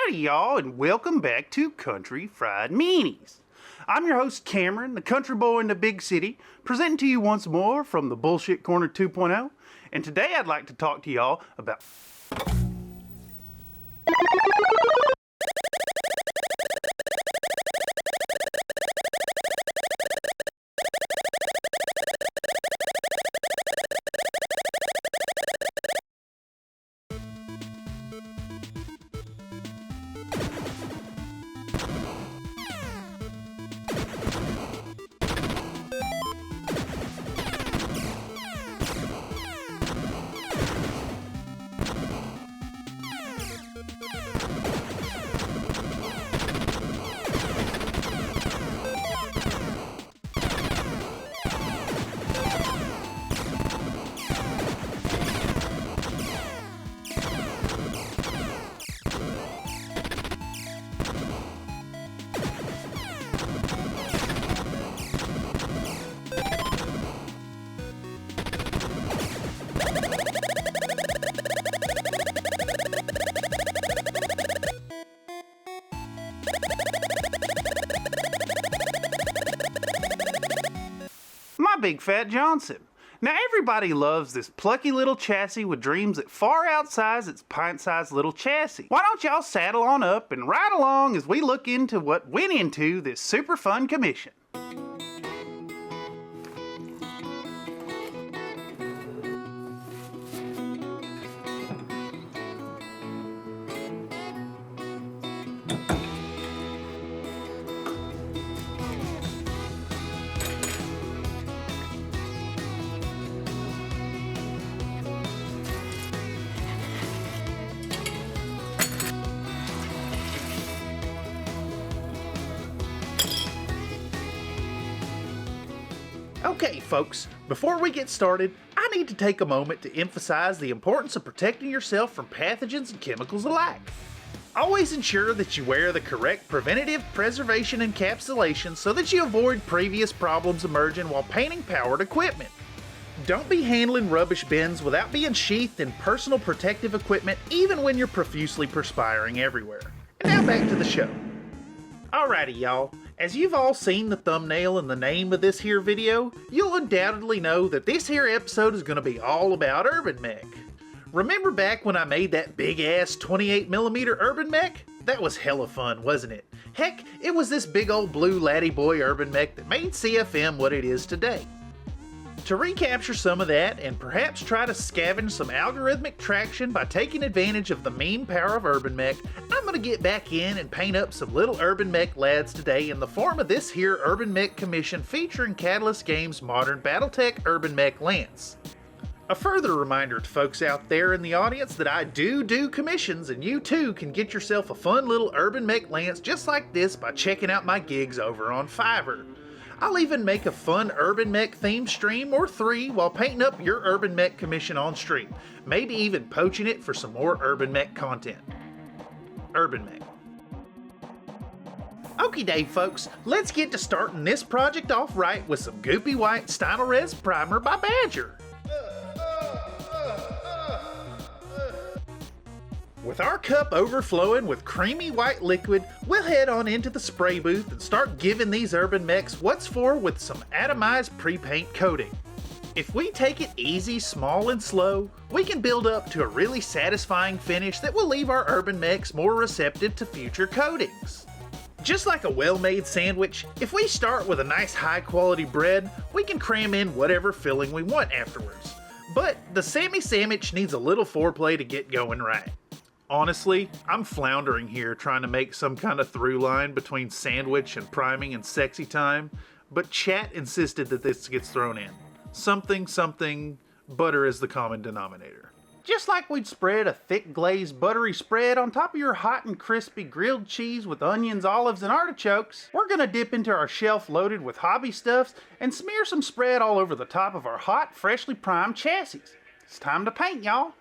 Howdy y'all, and welcome back to Country Fried Meanies. I'm your host Cameron, the country boy in the big city, presenting to you once more from the Bullshit Corner 2.0, and today I'd like to talk to y'all about Big Fat Johnson. Now everybody loves this plucky little chassis with dreams that far outsize its pint-sized little chassis. Why don't y'all saddle on up and ride along as we look into what went into this super fun commission. Okay folks, before we get started, I need to take a moment to emphasize the importance of protecting yourself from pathogens and chemicals alike. Always ensure that you wear the correct preventative preservation encapsulation so that you avoid previous problems emerging while painting powered equipment. Don't be handling rubbish bins without being sheathed in personal protective equipment even when you're profusely perspiring everywhere. And now back to the show. Alrighty y'all. As you've all seen the thumbnail and the name of this here video, you'll undoubtedly know that this here episode is going to be all about Urbanmech. Remember back when I made that big ass 28mm Urbanmech? That was hella fun, wasn't it? Heck, it was this big old blue laddie boy Urbanmech that made CFM what it is today. To recapture some of that and perhaps try to scavenge some algorithmic traction by taking advantage of the meme power of Urbanmech, I'm going to get back in and paint up some little Urbanmech lads today in the form of this here Urbanmech commission featuring Catalyst Games' modern Battletech Urbanmech Lance. A further reminder to folks out there in the audience that I do commissions, and you too can get yourself a fun little Urbanmech Lance just like this by checking out my gigs over on Fiverr. I'll even make a fun Urbanmech themed stream or 3 while painting up your Urbanmech commission on stream, maybe even poaching it for some more Urbanmech content. Urbanmech. Okie doke folks, let's get to starting this project off right with some goopy white Stynylrez primer by Badger. With our cup overflowing with creamy white liquid, we'll head on into the spray booth and start giving these Urbanmechs what's for with some atomized pre-paint coating. If we take it easy, small, and slow, we can build up to a really satisfying finish that will leave our Urbanmechs more receptive to future coatings. Just like a well-made sandwich, if we start with a nice high-quality bread, we can cram in whatever filling we want afterwards. But the Sammy Sandwich needs a little foreplay to get going right. Honestly, I'm floundering here trying to make some kind of through line between sandwich and priming and sexy time, but chat insisted that this gets thrown in. Something, butter is the common denominator. Just like we'd spread a thick glazed buttery spread on top of your hot and crispy grilled cheese with onions, olives, and artichokes, we're gonna dip into our shelf loaded with hobby stuffs and smear some spread all over the top of our hot, freshly primed chassis. It's time to paint, y'all.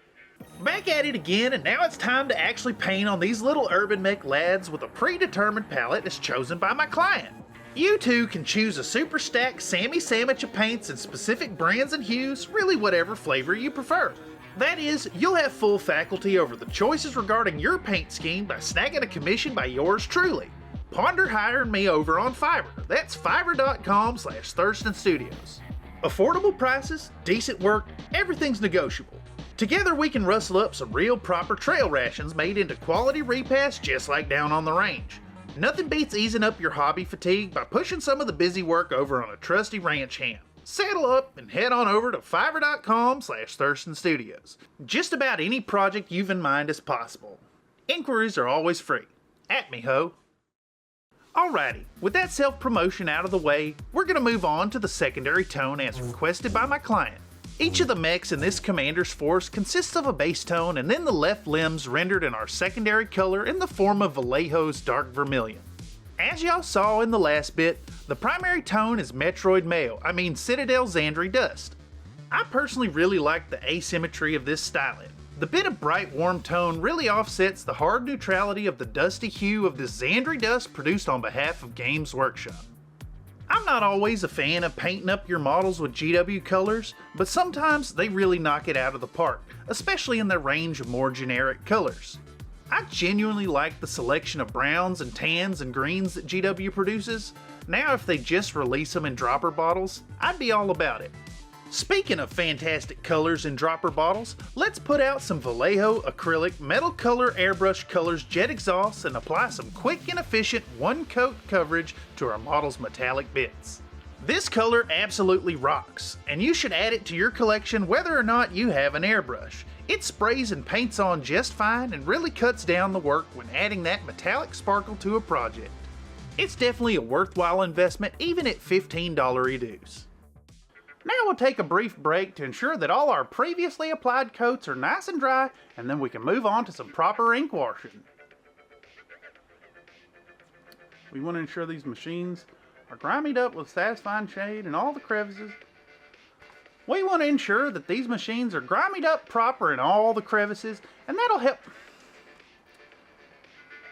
Back at it again, and now it's time to actually paint on these little Urbanmech lads with a predetermined palette as chosen by my client. You too can choose a super stacked Sammy sandwich of paints in specific brands and hues, really whatever flavor you prefer. That is, you'll have full faculty over the choices regarding your paint scheme by snagging a commission by yours truly. Ponder hiring me over on Fiverr. That's fiverr.com/ThurstonStudios. Affordable prices, decent work, everything's negotiable. Together we can rustle up some real proper trail rations made into quality repasts just like down on the range. Nothing beats easing up your hobby fatigue by pushing some of the busy work over on a trusty ranch hand. Saddle up and head on over to fiverr.com/ThurstonStudios. Just about any project you've in mind is possible. Inquiries are always free. At me, ho. Alrighty, with that self-promotion out of the way, we're going to move on to the secondary tone as requested by my client. Each of the mechs in this commander's force consists of a base tone and then the left limbs rendered in our secondary color in the form of Vallejo's Dark Vermilion. As y'all saw in the last bit, the primary tone is Citadel Xandri Dust. I personally really like the asymmetry of this styling. The bit of bright warm tone really offsets the hard neutrality of the dusty hue of this Xandri dust produced on behalf of Games Workshop. I'm not always a fan of painting up your models with GW colors, but sometimes they really knock it out of the park, especially in their range of more generic colors. I genuinely like the selection of browns and tans and greens that GW produces. Now if they just release them in dropper bottles, I'd be all about it. Speaking of fantastic colors in dropper bottles, let's put out some Vallejo acrylic metal color airbrush colors jet exhausts and apply some quick and efficient one coat coverage to our model's metallic bits. This color absolutely rocks, and you should add it to your collection whether or not you have an airbrush. It sprays and paints on just fine and really cuts down the work when adding that metallic sparkle to a project. It's definitely a worthwhile investment even at $15 dues. Now we'll take a brief break to ensure that all our previously applied coats are nice and dry, and then we can move on to some proper ink washing. We want to ensure these machines are grimied up with satisfying shade in all the crevices. We want to ensure that these machines are grimied up proper in all the crevices, and that'll help.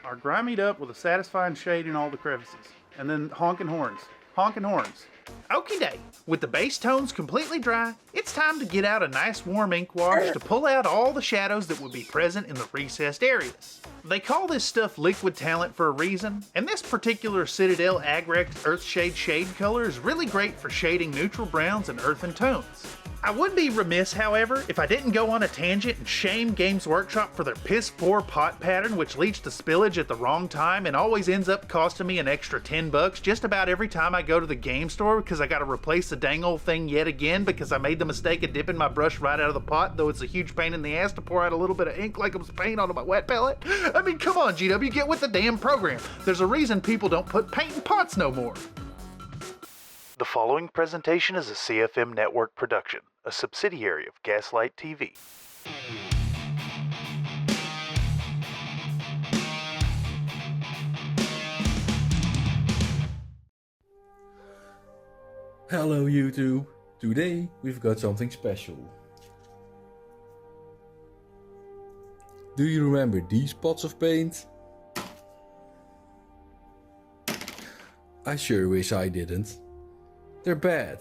Are grimied up with a satisfying shade in all the crevices. And then honking horns. Honking horns. Okie day, with the base tones completely dry, it's time to get out a nice warm ink wash to pull out all the shadows that would be present in the recessed areas. They call this stuff liquid talent for a reason, and this particular Citadel Agrect Earthshade shade color is really great for shading neutral browns and earthen tones. I would be remiss, however, if I didn't go on a tangent and shame Games Workshop for their piss-poor pot pattern, which leads to spillage at the wrong time and always ends up costing me an extra $10 just about every time I go to the game store because I gotta replace the dang old thing yet again because I made the mistake of dipping my brush right out of the pot, though it's a huge pain in the ass to pour out a little bit of ink like it was paint onto my wet palette. I mean, come on, GW, get with the damn program. There's a reason people don't put paint in pots no more. The following presentation is a CFM Network production, a subsidiary of Gaslight TV. Hello YouTube! Today we've got something special. Do you remember these pots of paint? I sure wish I didn't. They're bad.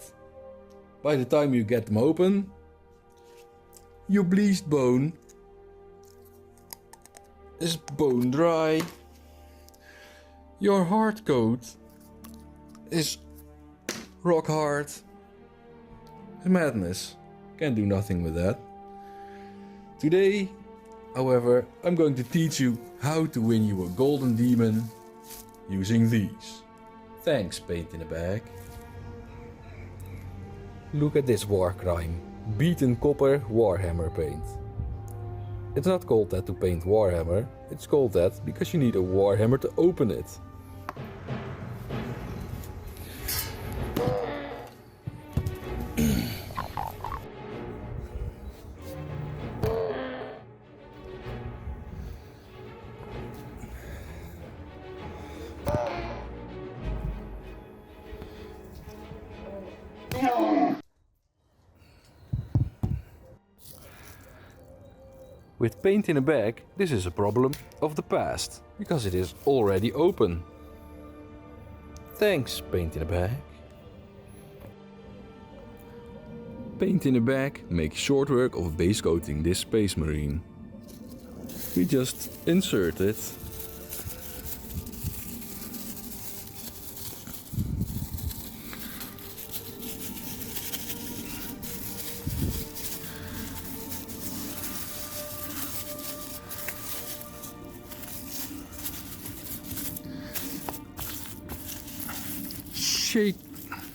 By the time you get them open, your bleached bone is bone dry. Your hard coat is rock hard. It's madness. Can't do nothing with that. Today, however, I'm going to teach you how to win you a golden demon using these. Thanks, Paint in a Bag. Look at this war crime. Beaten copper Warhammer paint. It's not called that to paint Warhammer, it's called that because you need a Warhammer to open it. With Paint in a Bag, this is a problem of the past, because it is already open. Thanks, Paint in a Bag. Paint in a Bag makes short work of base coating this Space Marine. We just insert it.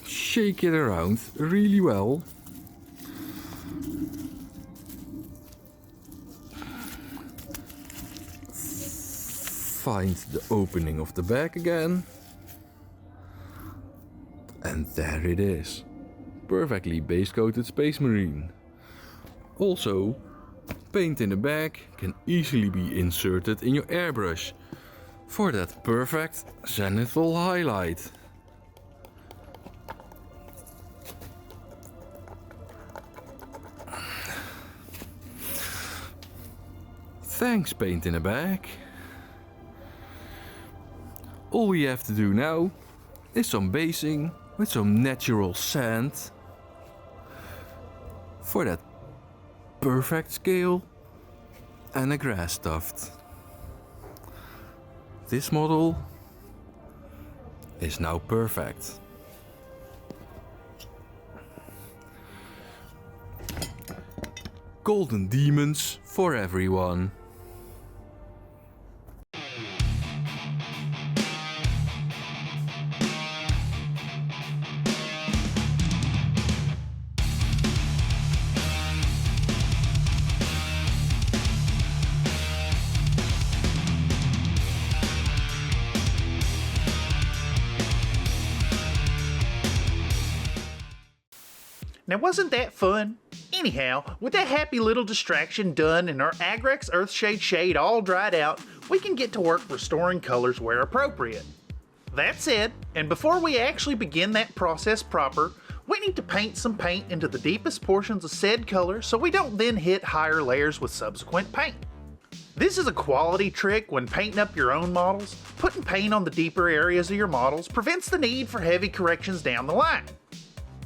Shake it around really well. Find the opening of the bag again. And there it is. Perfectly base coated Space Marine. Also, Paint in a Bag can easily be inserted in your airbrush for that perfect zenithal highlight. Thanks, Paint in a Bag. All we have to do now is some basing with some natural sand for that perfect scale and a grass tuft. This model is now perfect. Golden demons for everyone. Now wasn't that fun? Anyhow, with that happy little distraction done and our Agrex Earthshade shade all dried out, we can get to work restoring colors where appropriate. That said, and before we actually begin that process proper, we need to paint some paint into the deepest portions of said color so we don't then hit higher layers with subsequent paint. This is a quality trick when painting up your own models. Putting paint on the deeper areas of your models prevents the need for heavy corrections down the line.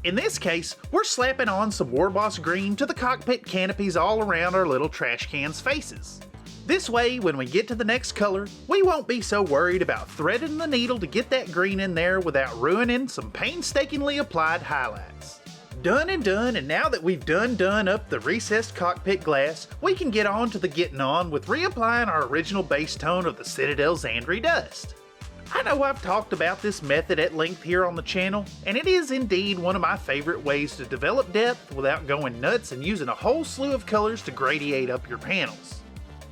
In this case, we're slapping on some Warboss green to the cockpit canopies all around our little trash cans' faces. This way, when we get to the next color, we won't be so worried about threading the needle to get that green in there without ruining some painstakingly applied highlights. Done and done, and now that we've done up the recessed cockpit glass, we can get on to the getting on with reapplying our original base tone of the Citadel Xandri Dust. I know I've talked about this method at length here on the channel, and it is indeed one of my favorite ways to develop depth without going nuts and using a whole slew of colors to gradiate up your panels.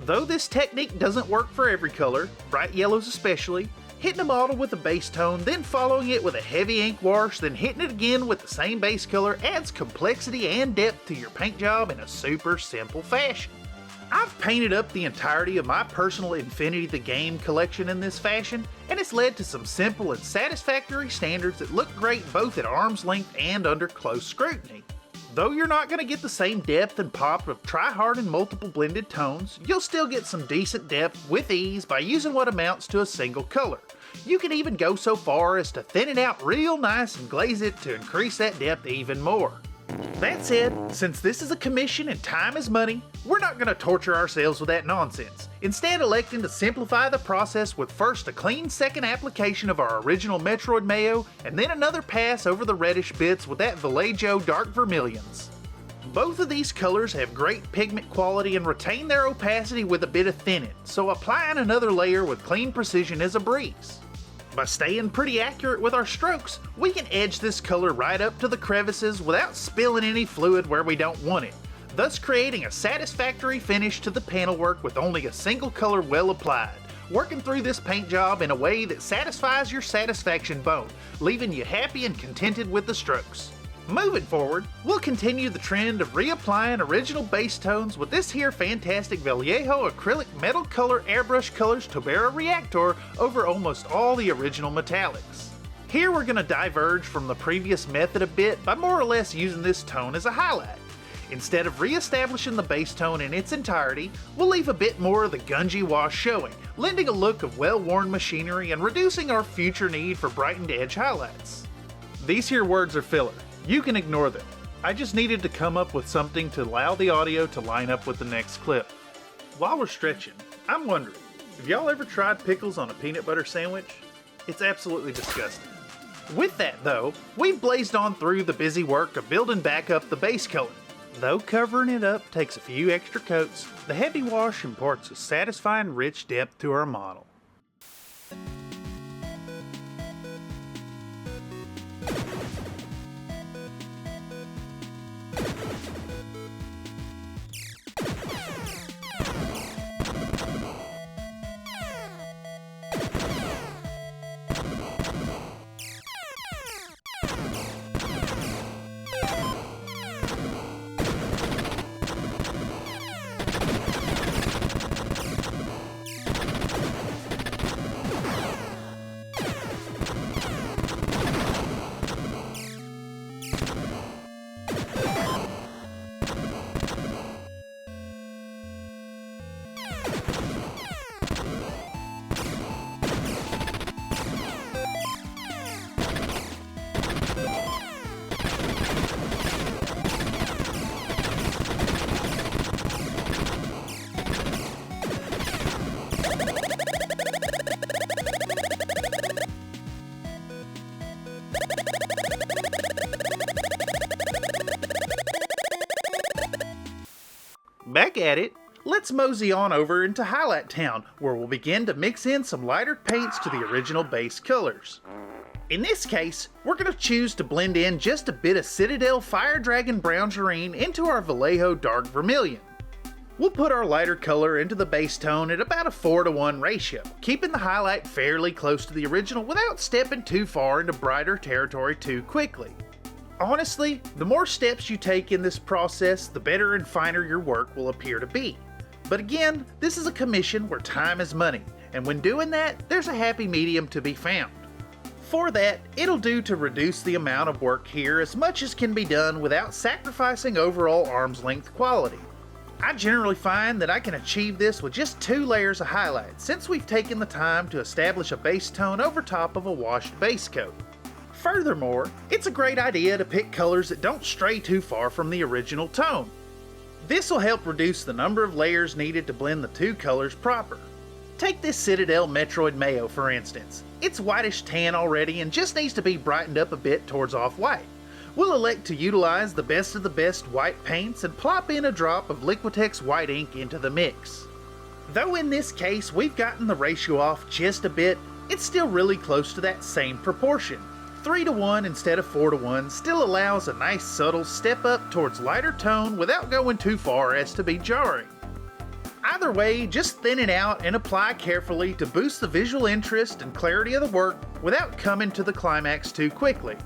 Though this technique doesn't work for every color, bright yellows especially, hitting a model with a base tone, then following it with a heavy ink wash, then hitting it again with the same base color adds complexity and depth to your paint job in a super simple fashion. I've painted up the entirety of my personal Infinity the Game collection in this fashion, and it's led to some simple and satisfactory standards that look great both at arm's length and under close scrutiny. Though you're not going to get the same depth and pop of try-hard and multiple blended tones, you'll still get some decent depth with ease by using what amounts to a single color. You can even go so far as to thin it out real nice and glaze it to increase that depth even more. That said, since this is a commission and time is money, we're not going to torture ourselves with that nonsense, instead electing to simplify the process with first a clean second application of our original Metroid Mayo, and then another pass over the reddish bits with that Vallejo Dark Vermilions. Both of these colors have great pigment quality and retain their opacity with a bit of thinning, so applying another layer with clean precision is a breeze. By staying pretty accurate with our strokes, we can edge this color right up to the crevices without spilling any fluid where we don't want it, thus creating a satisfactory finish to the panel work with only a single color well applied, working through this paint job in a way that satisfies your satisfaction bone, leaving you happy and contented with the strokes. Moving forward, we'll continue the trend of reapplying original base tones with this here fantastic Vallejo acrylic metal color airbrush colors Tobera Reactor over almost all the original metallics. Here we're going to diverge from the previous method a bit by more or less using this tone as a highlight. Instead of re-establishing the base tone in its entirety, we'll leave a bit more of the gungy wash showing, lending a look of well-worn machinery and reducing our future need for brightened edge highlights. These here words are filler. You can ignore them. I just needed to come up with something to allow the audio to line up with the next clip. While we're stretching, I'm wondering, have y'all ever tried pickles on a peanut butter sandwich? It's absolutely disgusting. With that though, we've blazed on through the busy work of building back up the base color. Though covering it up takes a few extra coats, the heavy wash imparts a satisfying rich depth to our model. Back at it, let's mosey on over into Highlight Town, where we'll begin to mix in some lighter paints to the original base colors. In this case, we're going to choose to blend in just a bit of Citadel Fire Dragon Brown Jareen into our Vallejo Dark Vermilion. We'll put our lighter color into the base tone at about a 4:1 ratio, keeping the highlight fairly close to the original without stepping too far into brighter territory too quickly. Honestly, the more steps you take in this process, the better and finer your work will appear to be. But again, this is a commission where time is money, and when doing that, there's a happy medium to be found. For that, it'll do to reduce the amount of work here as much as can be done without sacrificing overall arm's length quality. I generally find that I can achieve this with just 2 layers of highlight, since we've taken the time to establish a base tone over top of a washed base coat. Furthermore, it's a great idea to pick colors that don't stray too far from the original tone. This will help reduce the number of layers needed to blend the 2 colors proper. Take this Citadel Metroid Mayo for instance. It's whitish tan already and just needs to be brightened up a bit towards off-white. We'll elect to utilize the best of the best white paints and plop in a drop of Liquitex white ink into the mix. Though in this case we've gotten the ratio off just a bit, it's still really close to that same proportion. 3:1 instead of 4:1 still allows a nice subtle step up towards lighter tone without going too far as to be jarring. Either way, just thin it out and apply carefully to boost the visual interest and clarity of the work without coming to the climax too quickly.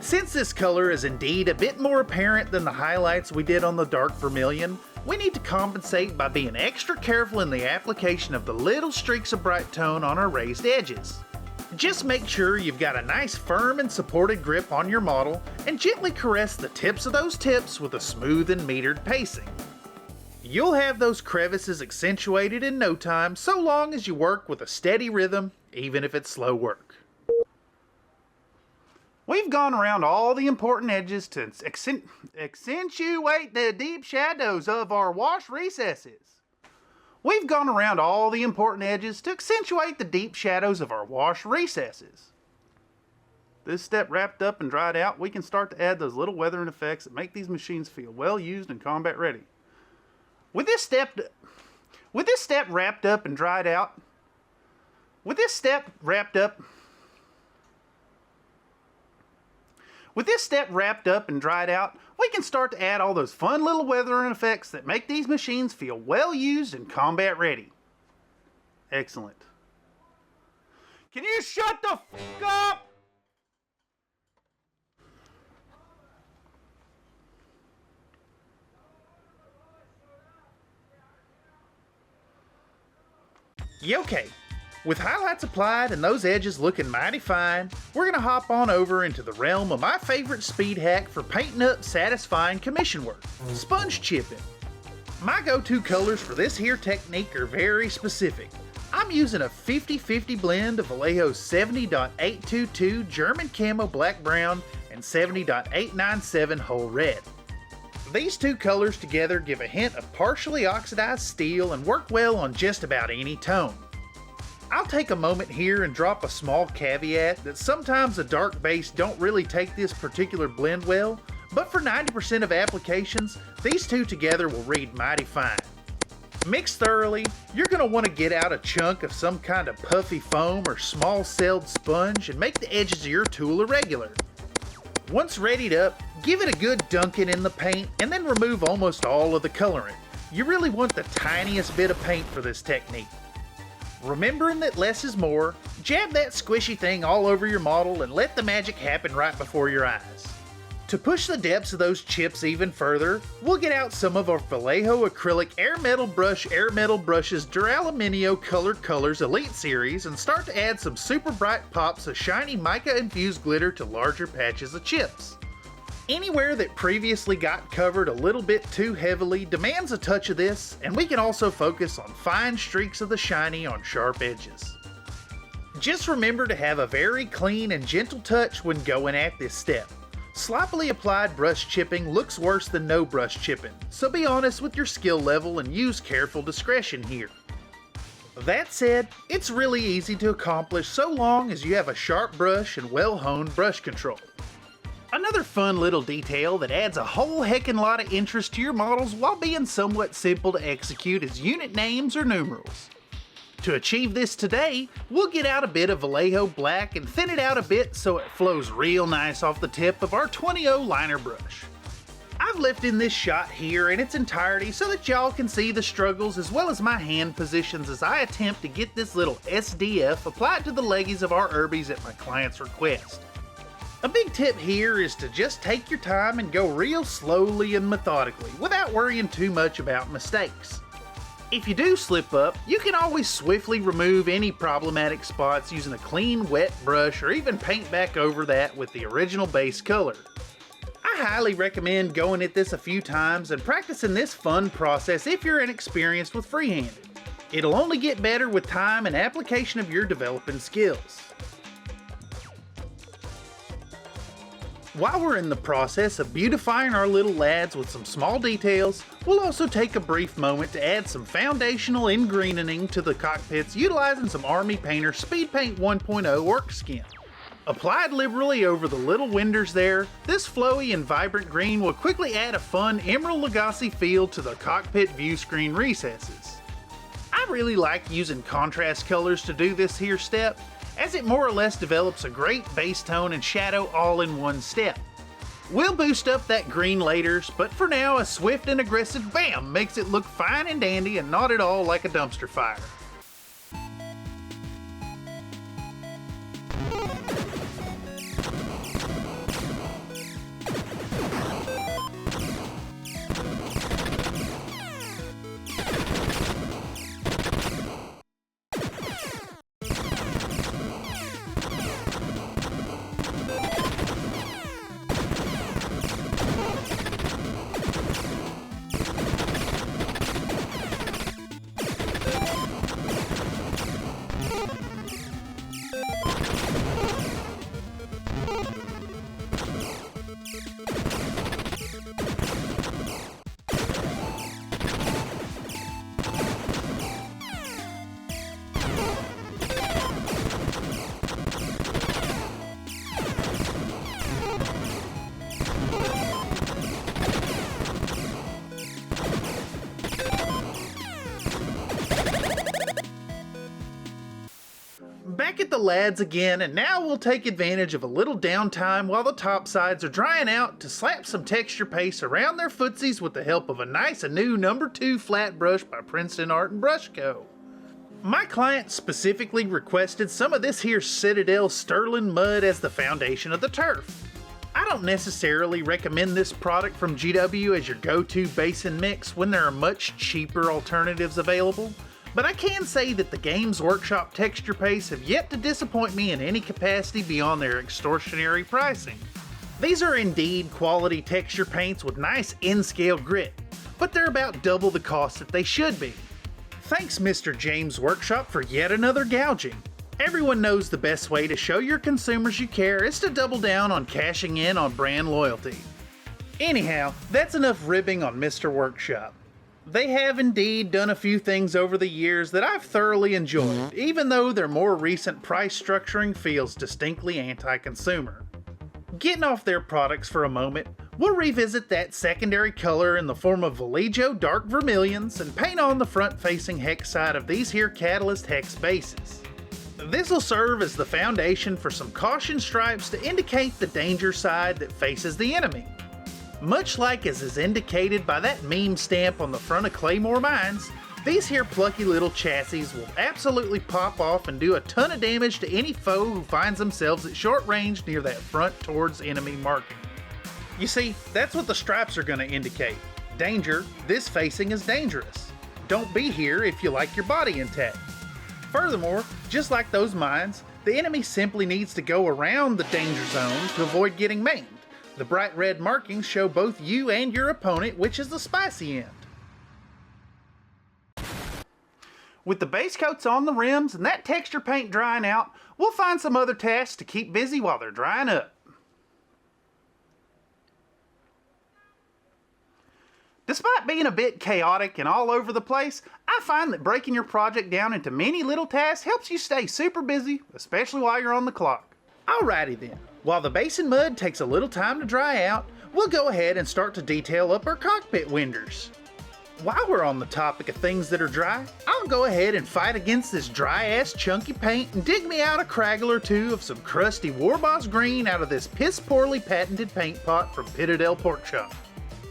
Since this color is indeed a bit more apparent than the highlights we did on the dark vermilion, we need to compensate by being extra careful in the application of the little streaks of bright tone on our raised edges. Just make sure you've got a nice firm and supported grip on your model and gently caress the tips of those tips with a smooth and metered pacing. You'll have those crevices accentuated in no time so long as you work with a steady rhythm, even if it's slow work. We've gone around all the important edges to accentuate the deep shadows of our wash recesses. We've gone around all the important edges to accentuate the deep shadows of our wash recesses. This step wrapped up and dried out, we can start to add those little weathering effects that make these machines feel well used and combat ready. With this step wrapped up and dried out, we can start to add all those fun little weathering effects that make these machines feel well used and combat ready. Excellent. Can you shut the f*** up? Okay, With highlights applied and those edges looking mighty fine, we're gonna hop on over into the realm of my favorite speed hack for painting up satisfying commission work, sponge chipping. My go-to colors for this here technique are very specific. I'm using a 50-50 blend of Vallejo's 70.822 German Camo Black Brown and 70.897 Whole Red. These two colors together give a hint of partially oxidized steel and work well on just about any tone. I'll take a moment here and drop a small caveat that sometimes a dark base don't really take this particular blend well, but for 90% of applications, these two together will read mighty fine. Mix thoroughly, you're going to want to get out a chunk of some kind of puffy foam or small celled sponge and make the edges of your tool irregular. Once readied up, give it a good dunking in the paint and then remove almost all of the colorant. You really want the tiniest bit of paint for this technique. Remembering that less is more, jab that squishy thing all over your model and let the magic happen right before your eyes. To push the depths of those chips even further, we'll get out some of our Vallejo Acrylic Air Metal Brushes Duraluminio Colored Colors Elite Series and start to add some super bright pops of shiny mica infused glitter to larger patches of chips. Anywhere that previously got covered a little bit too heavily demands a touch of this, and we can also focus on fine streaks of the shiny on sharp edges. Just remember to have a very clean and gentle touch when going at this step. Sloppily applied brush chipping looks worse than no brush chipping, so be honest with your skill level and use careful discretion here. That said, it's really easy to accomplish so long as you have a sharp brush and well-honed brush control. Another fun little detail that adds a whole heckin' lot of interest to your models while being somewhat simple to execute is unit names or numerals. To achieve this today, we'll get out a bit of Vallejo black and thin it out a bit so it flows real nice off the tip of our 20-0 liner brush. I've left in this shot here in its entirety so that y'all can see the struggles as well as my hand positions as I attempt to get this little SDF applied to the leggies of our Urbies at my client's request. A big tip here is to just take your time and go real slowly and methodically without worrying too much about mistakes. If you do slip up, you can always swiftly remove any problematic spots using a clean, wet brush or even paint back over that with the original base color. I highly recommend going at this a few times and practicing this fun process if you're inexperienced with freehanding. It'll only get better with time and application of your developing skills. While we're in the process of beautifying our little lads with some small details, we'll also take a brief moment to add some foundational ingreening to the cockpits utilizing some Army Painter Speed Paint 1.0 Orc Skin. Applied liberally over the little winders there, this flowy and vibrant green will quickly add a fun Emerald Lagasse feel to the cockpit view screen recesses. I really like using contrast colors to do this here step, as it more or less develops a great base tone and shadow all in one step. We'll boost up that green later, but for now a swift and aggressive BAM makes it look fine and dandy and not at all like a dumpster fire. Back at the lads again, and now we'll take advantage of a little downtime while the top sides are drying out to slap some texture paste around their footsies with the help of a nice and new number 2 flat brush by Princeton Art and Brush Co. My client specifically requested some of this here Citadel Sterling mud as the foundation of the turf. I don't necessarily recommend this product from GW as your go-to base and mix when there are much cheaper alternatives available, But I can say that the Games Workshop texture pastes have yet to disappoint me in any capacity beyond their extortionary pricing. These are indeed quality texture paints with nice in-scale grit, but they're about double the cost that they should be. Thanks Mr. James Workshop for yet another gouging. Everyone knows the best way to show your consumers you care is to double down on cashing in on brand loyalty. Anyhow, that's enough ribbing on Mr. Workshop. They have indeed done a few things over the years that I've thoroughly enjoyed, even though their more recent price structuring feels distinctly anti-consumer. Getting off their products for a moment, we'll revisit that secondary color in the form of Vallejo Dark Vermilions and paint on the front-facing hex side of these here Catalyst hex bases. This will serve as the foundation for some caution stripes to indicate the danger side that faces the enemy. Much like as is indicated by that meme stamp on the front of Claymore Mines, these here plucky little chassis will absolutely pop off and do a ton of damage to any foe who finds themselves at short range near that front towards enemy marking. You see, that's what the stripes are going to indicate. Danger, this facing is dangerous. Don't be here if you like your body intact. Furthermore, just like those mines, the enemy simply needs to go around the danger zone to avoid getting maimed. The bright red markings show both you and your opponent which is the spicy end. With the base coats on the rims and that texture paint drying out, we'll find some other tasks to keep busy while they're drying up. Despite being a bit chaotic and all over the place, I find that breaking your project down into many little tasks helps you stay super busy, especially while you're on the clock. Alrighty then, while the base and mud takes a little time to dry out, we'll go ahead and start to detail up our cockpit winders. While we're on the topic of things that are dry, I'll go ahead and fight against this dry-ass chunky paint and dig me out a craggle or two of some crusty Warboss green out of this piss-poorly patented paint pot from Pittadell Pork Chop.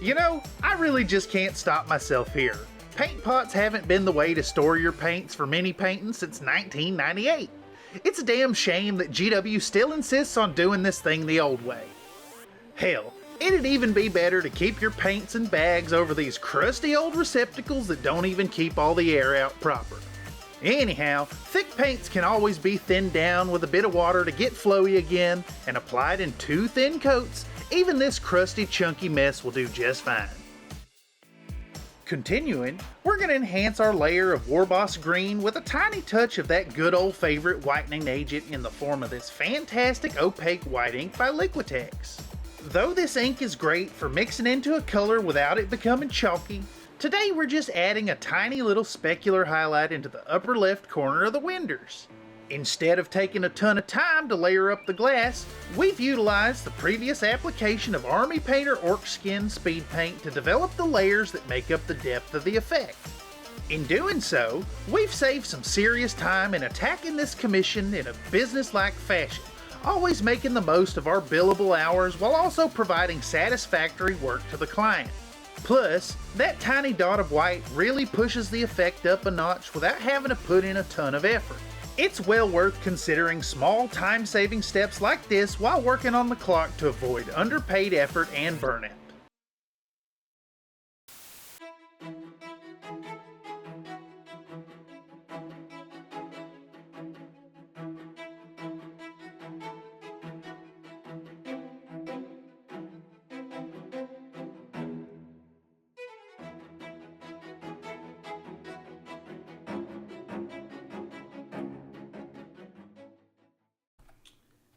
You know, I really just can't stop myself here. Paint pots haven't been the way to store your paints for mini painting since 1998. It's a damn shame that GW still insists on doing this thing the old way. Hell, it'd even be better to keep your paints in bags over these crusty old receptacles that don't even keep all the air out proper. Anyhow, thick paints can always be thinned down with a bit of water to get flowy again, and applied in 2 thin coats, even this crusty chunky mess will do just fine. Continuing, we're going to enhance our layer of Warboss green with a tiny touch of that good old favorite whitening agent in the form of this fantastic opaque white ink by Liquitex. Though this ink is great for mixing into a color without it becoming chalky, today we're just adding a tiny little specular highlight into the upper left corner of the winders. Instead of taking a ton of time to layer up the glass, we've utilized the previous application of Army Painter Orc Skin Speed Paint to develop the layers that make up the depth of the effect. In doing so, we've saved some serious time in attacking this commission in a business-like fashion, always making the most of our billable hours while also providing satisfactory work to the client. Plus, that tiny dot of white really pushes the effect up a notch without having to put in a ton of effort. It's well worth considering small time-saving steps like this while working on the clock to avoid underpaid effort and burnout.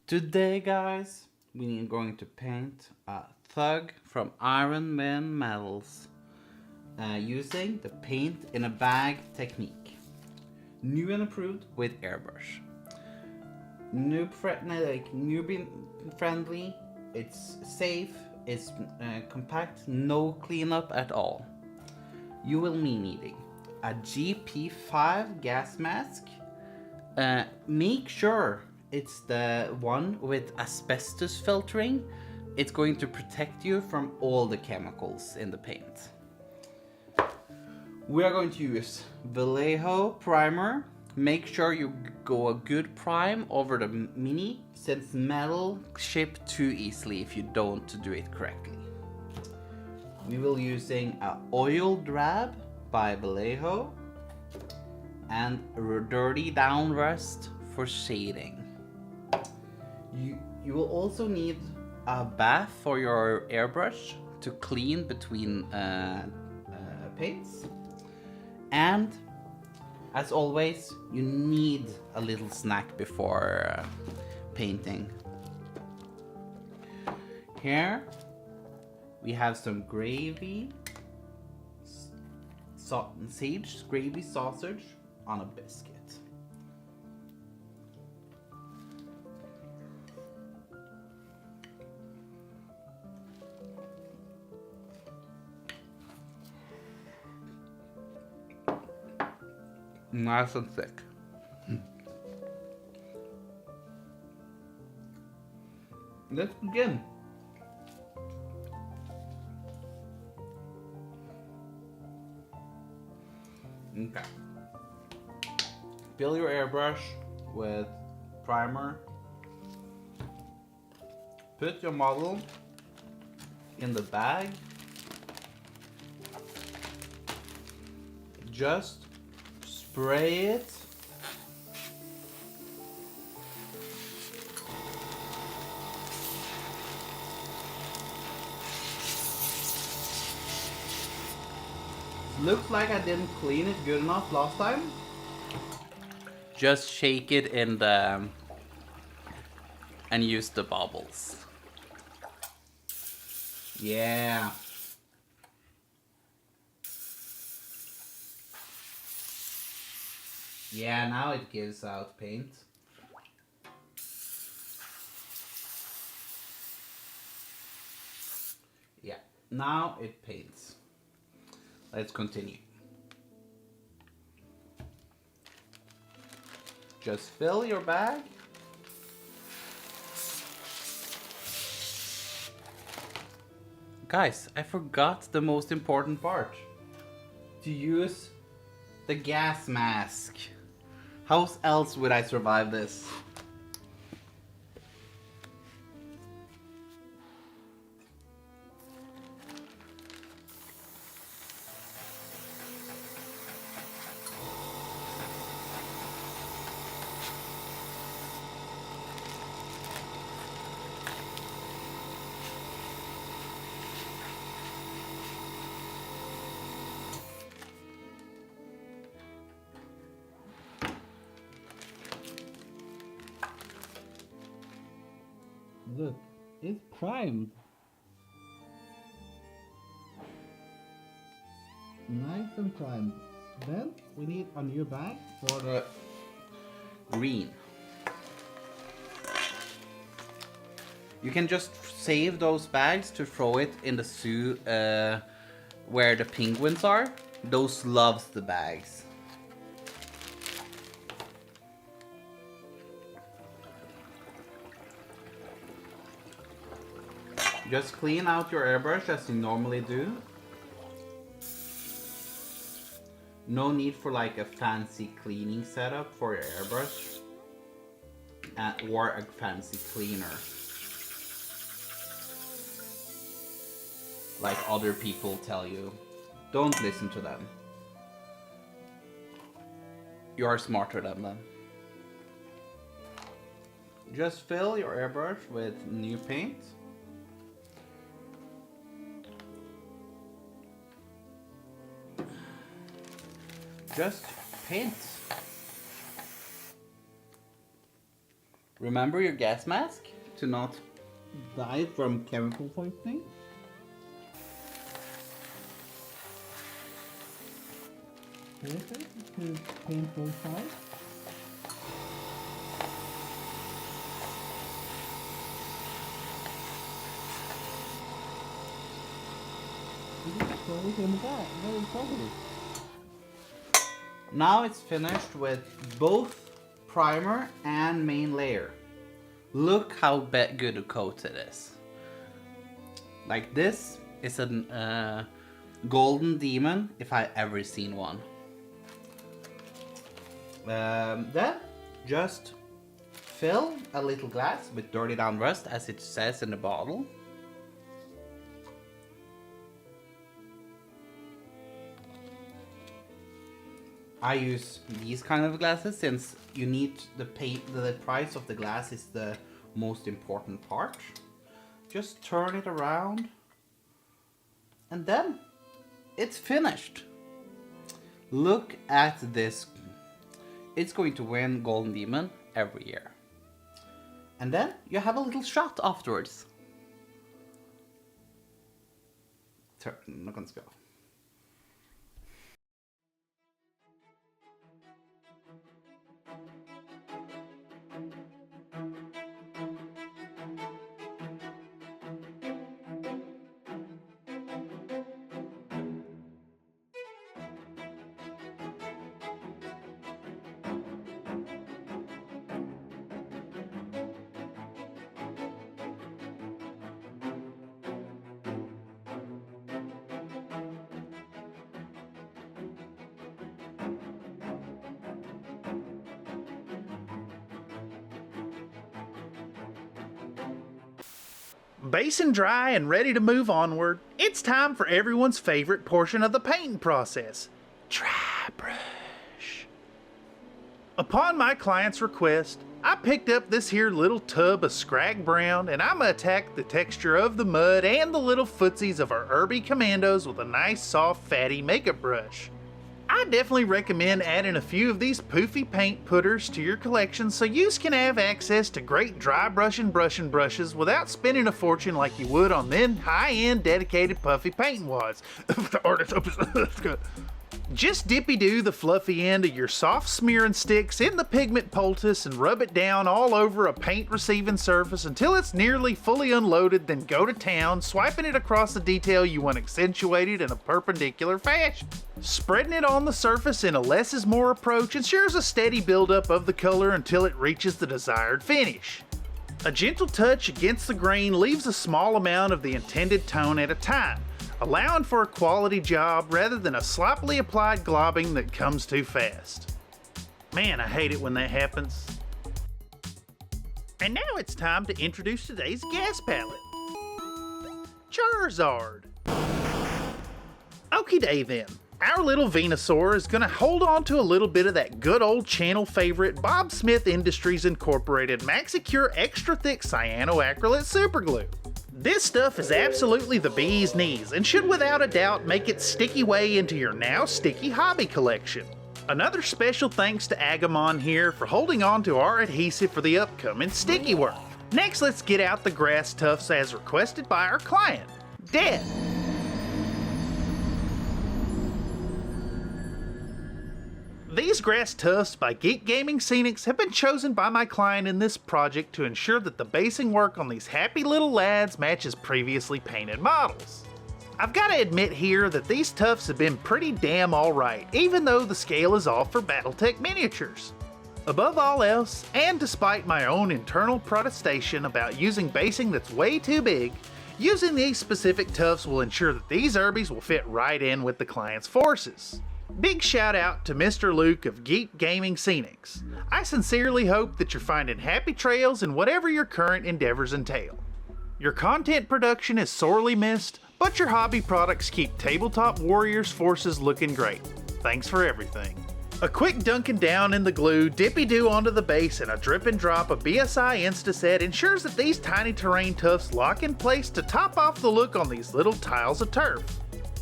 Today, guys, we are going to paint a thug from Urbanmech Lance using the paint in a bag technique. New and improved with airbrush. Newbie friendly, it's safe, it's compact, no cleanup at all. You will be needing a GP5 gas mask. Make sure it's the one with asbestos filtering. It's going to protect you from all the chemicals in the paint. We are going to use Vallejo primer. Make sure you go a good prime over the mini, since metal chip too easily if you don't do it correctly. We will using a oil drab by Vallejo. and dirty down rust for shading. You will also need a bath for your airbrush to clean between paints. And as always, you need a little snack before painting. Here we have some gravy, sage gravy sausage on a biscuit. Nice and thick. Let's begin. Okay. Fill your airbrush with primer. Put your model in the bag. Just spray it. Looks like I didn't clean it good enough last time. Just shake it in the and use the bubbles. Yeah. Yeah, now it gives out paint. Yeah, now it paints. Let's continue. Just fill your bag. Guys, I forgot the most important part. To use the gas mask. How else would I survive this? Look, it's primed. Nice and primed. Then we need a new bag for the green. You can just save those bags to throw it in the zoo where the penguins are. Those loves the bags. Just clean out your airbrush as you normally do. No need for like a fancy cleaning setup for your airbrush or a fancy cleaner like other people tell you. Don't listen to them. You're smarter than them. Just fill your airbrush with new paint. Just paint. Remember your gas mask to not die from chemical poisoning. Perfect to paint both sides. Very positive. Now it's finished with both primer and main layer. Look how good a coat it is. Like this is a golden demon if I ever seen one. Then just fill a little glass with dirty down rust as it says in the bottle. I use these kind of glasses since you need the price of the glass is the most important part. Just turn it around and then it's finished. Look at this. It's going to win Golden Demon every year. And then you have a little shot afterwards. Nå kan det gå. Basin dry and ready to move onward, it's time for everyone's favorite portion of the painting process, dry brush. Upon my client's request, I picked up this here little tub of scrag brown and I'ma attack the texture of the mud and the little footsies of our Urby Commandos with a nice soft fatty makeup brush. I definitely recommend adding a few of these poofy paint putters to your collection so you can have access to great dry brushing brushes without spending a fortune like you would on them high-end dedicated puffy painting wads. Just dippy-do the fluffy end of your soft smearing sticks in the pigment poultice and rub it down all over a paint receiving surface until it's nearly fully unloaded, then go to town, swiping it across the detail you want accentuated in a perpendicular fashion. Spreading it on the surface in a less is more approach ensures a steady buildup of the color until it reaches the desired finish. A gentle touch against the grain leaves a small amount of the intended tone at a time, allowing for a quality job rather than a sloppily applied globbing that comes too fast. Man, I hate it when that happens. And now it's time to introduce today's gas palette. Charizard. Okie day then. Our little Venusaur is going to hold on to a little bit of that good old channel favorite Bob Smith Industries Incorporated MaxiCure Extra Thick Cyanoacrylate Superglue. This stuff is absolutely the bee's knees and should without a doubt make its sticky way into your now sticky hobby collection. Another special thanks to Agamon here for holding on to our adhesive for the upcoming sticky work. Next, let's get out the grass tufts as requested by our client, Dead. These grass tufts by Geek Gaming Scenics have been chosen by my client in this project to ensure that the basing work on these happy little lads matches previously painted models. I've got to admit here that these tufts have been pretty damn alright, even though the scale is off for Battletech miniatures. Above all else, and despite my own internal protestation about using basing that's way too big, using these specific tufts will ensure that these Urbies will fit right in with the client's forces. Big shout out to Mr. Luke of Geek Gaming Scenics. I sincerely hope that you're finding happy trails in whatever your current endeavors entail. Your content production is sorely missed, but your hobby products keep Tabletop Warriors forces looking great. Thanks for everything. A quick dunking down in the glue, dippy-doo onto the base, and a drip and drop of BSI Instaset ensures that these tiny terrain tufts lock in place to top off the look on these little tiles of turf.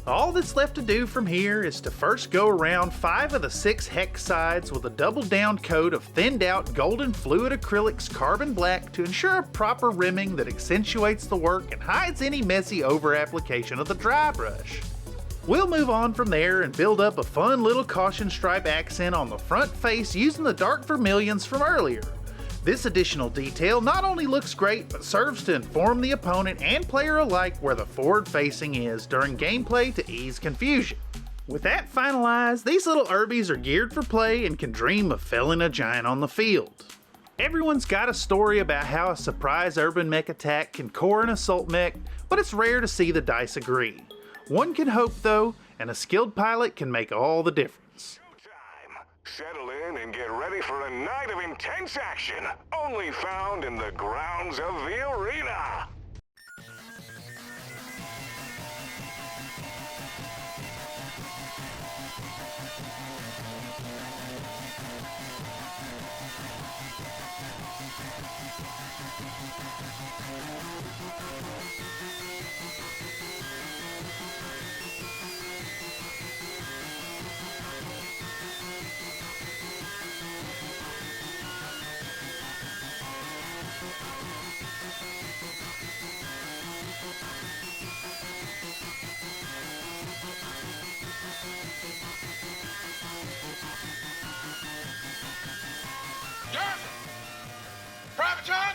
All that's left to do from here is to first go around 5 of the 6 hex sides with a double down coat of thinned out golden fluid acrylics carbon black to ensure a proper rimming that accentuates the work and hides any messy over application of the dry brush. We'll move on from there and build up a fun little caution stripe accent on the front face using the dark vermilions from earlier. This additional detail not only looks great, but serves to inform the opponent and player alike where the forward facing is during gameplay to ease confusion. With that finalized, these little Urbies are geared for play and can dream of felling a giant on the field. Everyone's got a story about how a surprise Urbanmech attack can core an assault mech, but it's rare to see the dice agree. One can hope though, and a skilled pilot can make all the difference. Settle in and get ready for a night of intense action, only found in the grounds of the arena.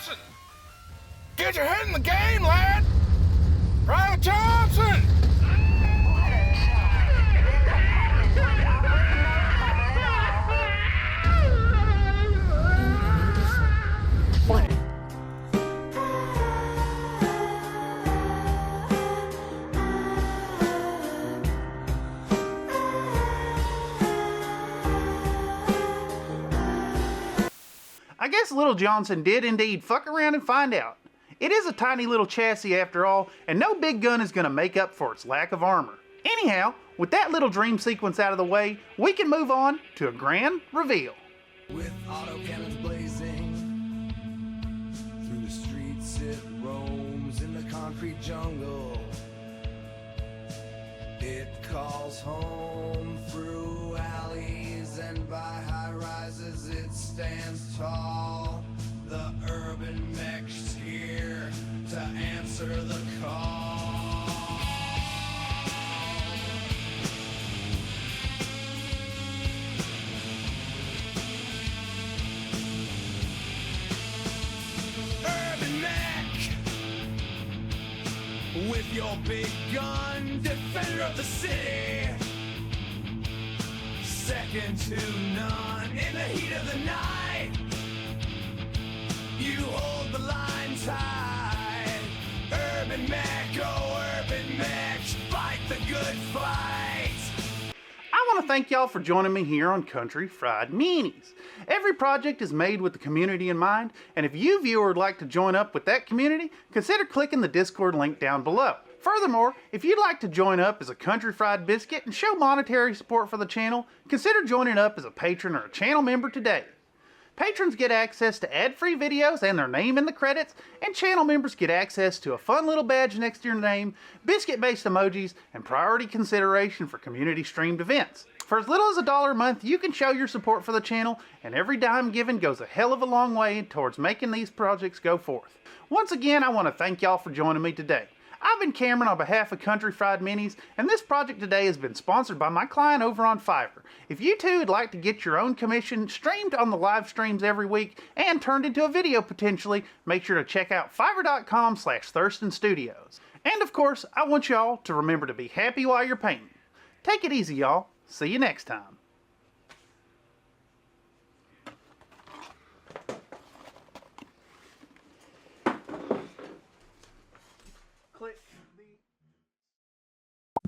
Johnson! Get your head in the game, lad! Private Johnson! I guess Little Johnson did indeed fuck around and find out. It is a tiny little chassis after all, and no big gun is going to make up for its lack of armor. Anyhow, with that little dream sequence out of the way, we can move on to a grand reveal. With autocannons blazing, through the streets it roams in the concrete jungle. It calls home through alleys and by high rises it stands tall. The Urbanmech's here to answer the call. Urbanmech, with your big gun, defender of the city, second to none in the heat of the night. You hold the line tight. Urbanmech, oh Urbanmech, fight the good fight. I want to thank y'all for joining me here on Country Fried Meanies. Every project is made with the community in mind, and if you viewer would like to join up with that community, consider clicking the Discord link down below. Furthermore, if you'd like to join up as a Country Fried Biscuit and show monetary support for the channel, consider joining up as a patron or a channel member today. Patrons get access to ad-free videos and their name in the credits, and channel members get access to a fun little badge next to your name, biscuit-based emojis, and priority consideration for community-streamed events. For as little as $1 a month, you can show your support for the channel, and every dime given goes a hell of a long way towards making these projects go forth. Once again, I want to thank y'all for joining me today. I've been Cameron on behalf of Country Fried Minis, and this project today has been sponsored by my client over on Fiverr. If you too would like to get your own commission streamed on the live streams every week and turned into a video potentially, make sure to check out fiverr.com/thurstonstudios. And of course, I want y'all to remember to be happy while you're painting. Take it easy, y'all. See you next time.